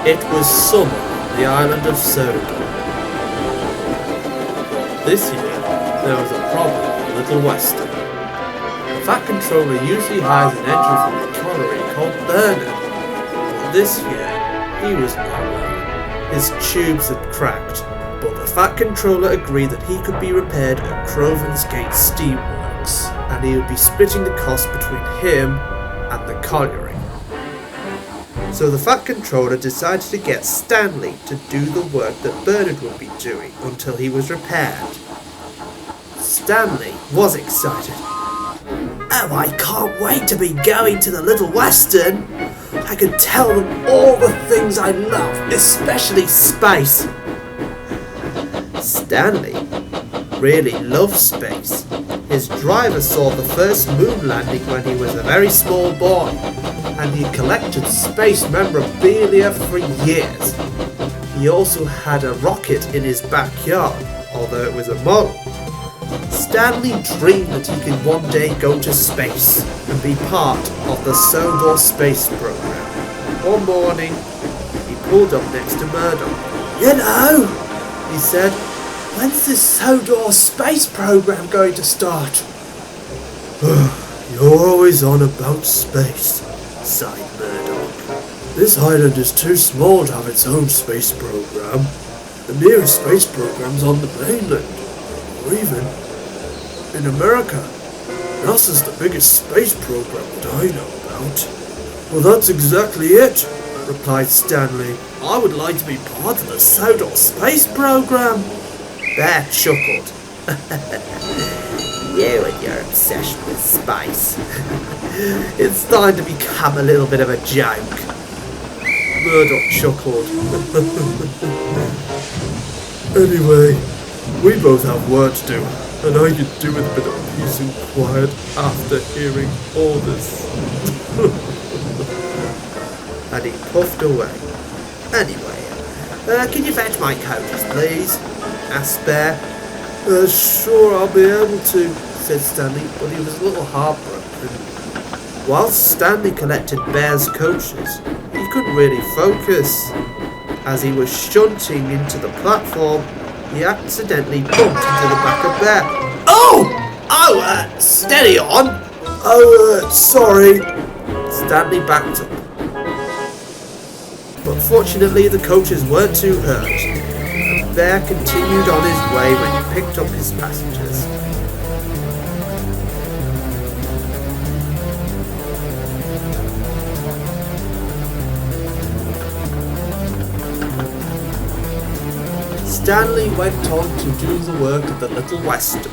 It was summer on the island of Sodor. This year, there was a problem on the Little Western. The Fat Controller usually hires an engine from the colliery called Benard, but this year, he was nowhere. His tubes had cracked, but the Fat Controller agreed that he could be repaired at Crovans steamworks, and he would be splitting the cost between him and the colliery. So the Fat Controller decided to get Stanley to do the work that Benard would be doing until he was repaired. Stanley was excited. Oh, I can't wait to be going to the Little Western. I can tell them all the things I love, especially space. Stanley really loved space. His driver saw the first moon landing when he was a very small boy, and he collected space memorabilia for years. He also had a rocket in his backyard, although it was a model. Stanley dreamed that he could one day go to space and be part of the Sodor Space Program. One morning, he pulled up next to Murdoch. "You know," he said, "when's this Sodor Space Program going to start?" "You're always on about space," sighed Murdoch. "This island is too small to have its own space program. The nearest space program's on the mainland, or even in America. NASA's the biggest space program that I know about." "Well, that's exactly it," replied Stanley. "I would like to be part of the Sodor Space Program." Bear chuckled. "You and your obsession with space. It's starting to become a little bit of a joke." Murdoch chuckled. "Anyway, we both have work to do, and I could do with a bit of peace and quiet after hearing all this." And he puffed away. "Anyway, can you fetch my coaches, please?" asked Bear. Sure, I'll be able to," said Stanley, but he was a little heartbroken. Whilst Stanley collected Bear's coaches, he couldn't really focus. As he was shunting into the platform, he accidentally bumped into the back of Bear. Oh, steady on!" Sorry." Stanley backed up. But fortunately, the coaches weren't too hurt. Bear continued on his way when he picked up his passengers. Stanley went on to do the work of the Little Western,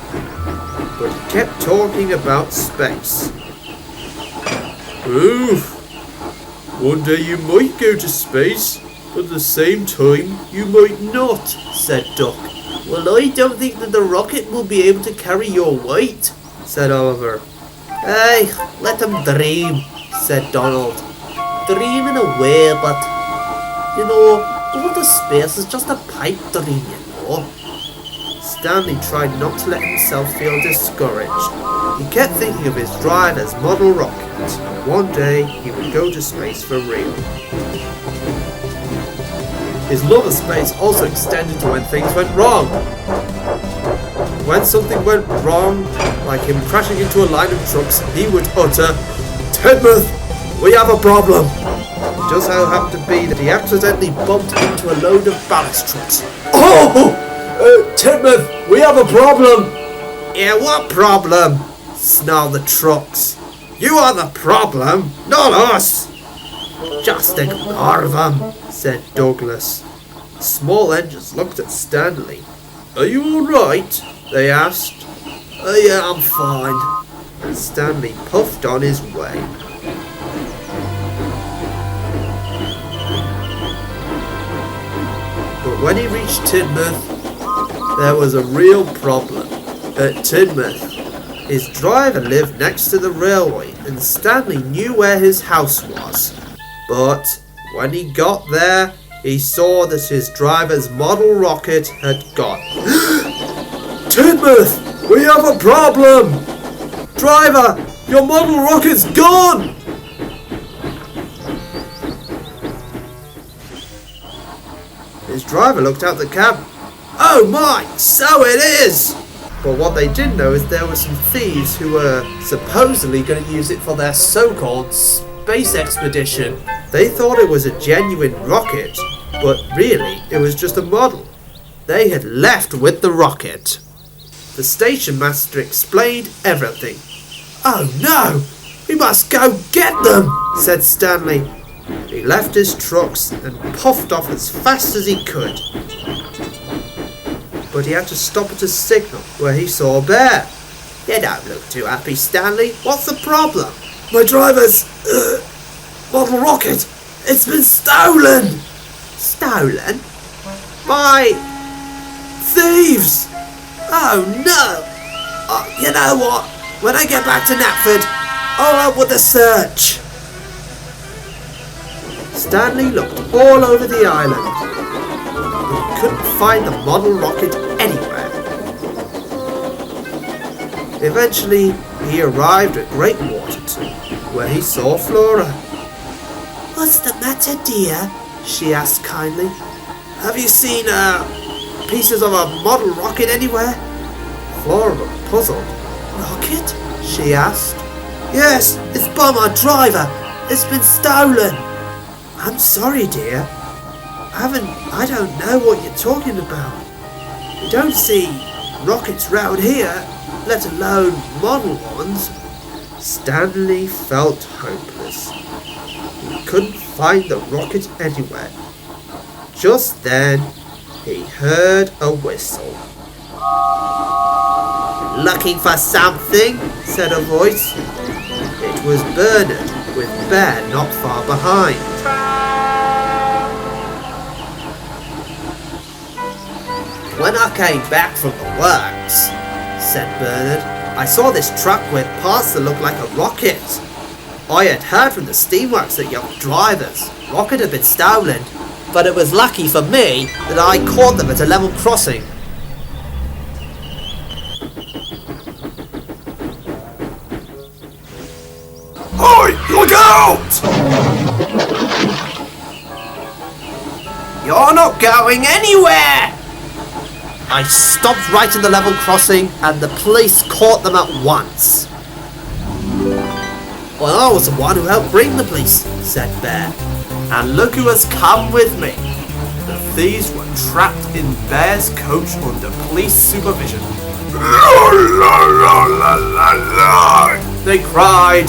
but he kept talking about space. "One day you might go to space, but at the same time, you might not," said Duck. "Well, I don't think that the rocket will be able to carry your weight," said Oliver. "Hey, let them dream," said Donald. "Dreaming away, but, all the space is just a pipe dream, Stanley tried not to let himself feel discouraged. He kept thinking of his driver's model rocket. One day, he would go to space for real. His love of space also extended to when things went wrong. When something went wrong, like him crashing into a line of trucks, he would utter, "Tidmouth, we have a problem." It just so happened to be that he accidentally bumped into a load of ballast trucks. "Tidmouth, we have a problem." "Yeah, what problem?" snarled the trucks. "You are the problem, not us." "Just ignore them," said Douglas. The small engines looked at Stanley. "Are you all right?" they asked. "Yeah, I'm fine." And Stanley puffed on his way. But when he reached Tidmouth, there was a real problem. At Tidmouth, his driver lived next to the railway, and Stanley knew where his house was. But when he got there, he saw that his driver's model rocket had gone. "Tidmouth, we have a problem! Driver, your model rocket's gone!" driver looked out the cab. Oh my, so it is! But what they didn't know is there were some thieves who were supposedly going to use it for their so-called space expedition. They thought it was a genuine rocket, but really it was just a model. They had left with the rocket. The station master explained everything. Oh no! We must go get them! Said Stanley. He left his trucks and puffed off as fast as he could. But he had to stop at a signal where he saw a bear. You don't look too happy, Stanley. What's the problem? My driver's model rocket. It's been stolen. Stolen? By thieves. Oh no. You know what? When I get back to Knapford, I'll help with the search. Stanley looked all over the island. He couldn't find the model rocket anywhere. Eventually, he arrived at Great Waterton, where he saw Flora. What's the matter, dear? She asked kindly. Have you seen pieces of a model rocket anywhere? Flora looked puzzled. Rocket? She asked. Yes, it's by my driver. It's been stolen. I'm sorry, dear. I don't know what you're talking about. We don't see rockets round here, let alone model ones. Stanley felt hopeless. He couldn't find the rocket anywhere. Just then, he heard a whistle. Looking for something? Said a voice. It was Benard, with Bear not far behind. When I came back from the works, said Benard, I saw this truck with parts that looked like a rocket. I had heard from the steamworks that your driver's rocket had been stolen, but it was lucky for me that I caught them at a level crossing. Oi! Look out! You're not going anywhere! I stopped right in the level crossing and the police caught them at once. Well, I was the one who helped bring the police, said Bear. And look who has come with me. The thieves were trapped in Bear's coach under police supervision. They cried.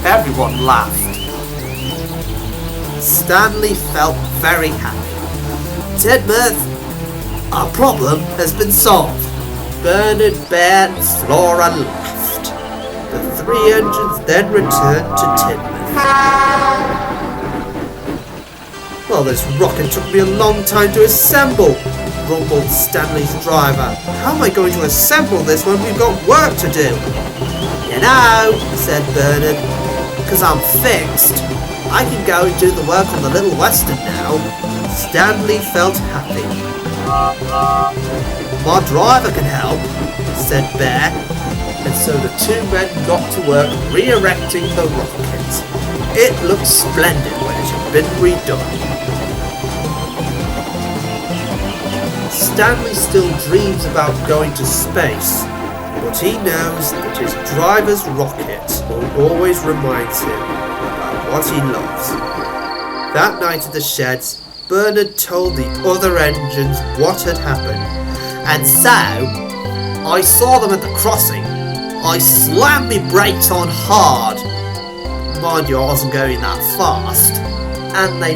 Everyone laughed. Stanley felt very happy. Tidmouth, our problem has been solved. Benard, Bear and Flora laughed. The three engines then returned to Tidmouth. Well, this rocket took me a long time to assemble, rumbled Stanley's driver. How am I going to assemble this when we've got work to do? You know, said Benard, because I'm fixed. I can go and do the work on the Little Western now. Stanley felt happy. My driver can help, said Bear, and so the two men got to work re-erecting the rocket. It looked splendid when it had been redone. Stanley still dreams about going to space, but he knows that his driver's rocket will always remind him about what he loves. That night at the sheds, Benard told the other engines what had happened. And so, I saw them at the crossing. I slammed my brakes on hard. Mind you, I wasn't going that fast. And they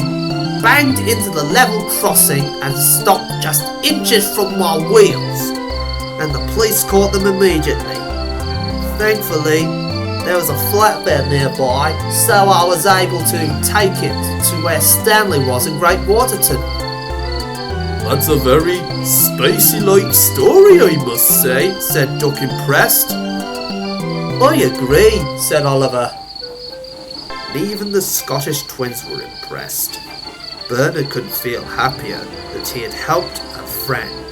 banged into the level crossing and stopped just inches from my wheels. And the police caught them immediately. Thankfully, there was a flatbed nearby, so I was able to take it to where Stanley was in Great Waterton. That's a very spacey-like story, I must say, said Duck impressed. I agree, said Oliver. Even the Scottish twins were impressed. Benard couldn't feel happier that he had helped a friend.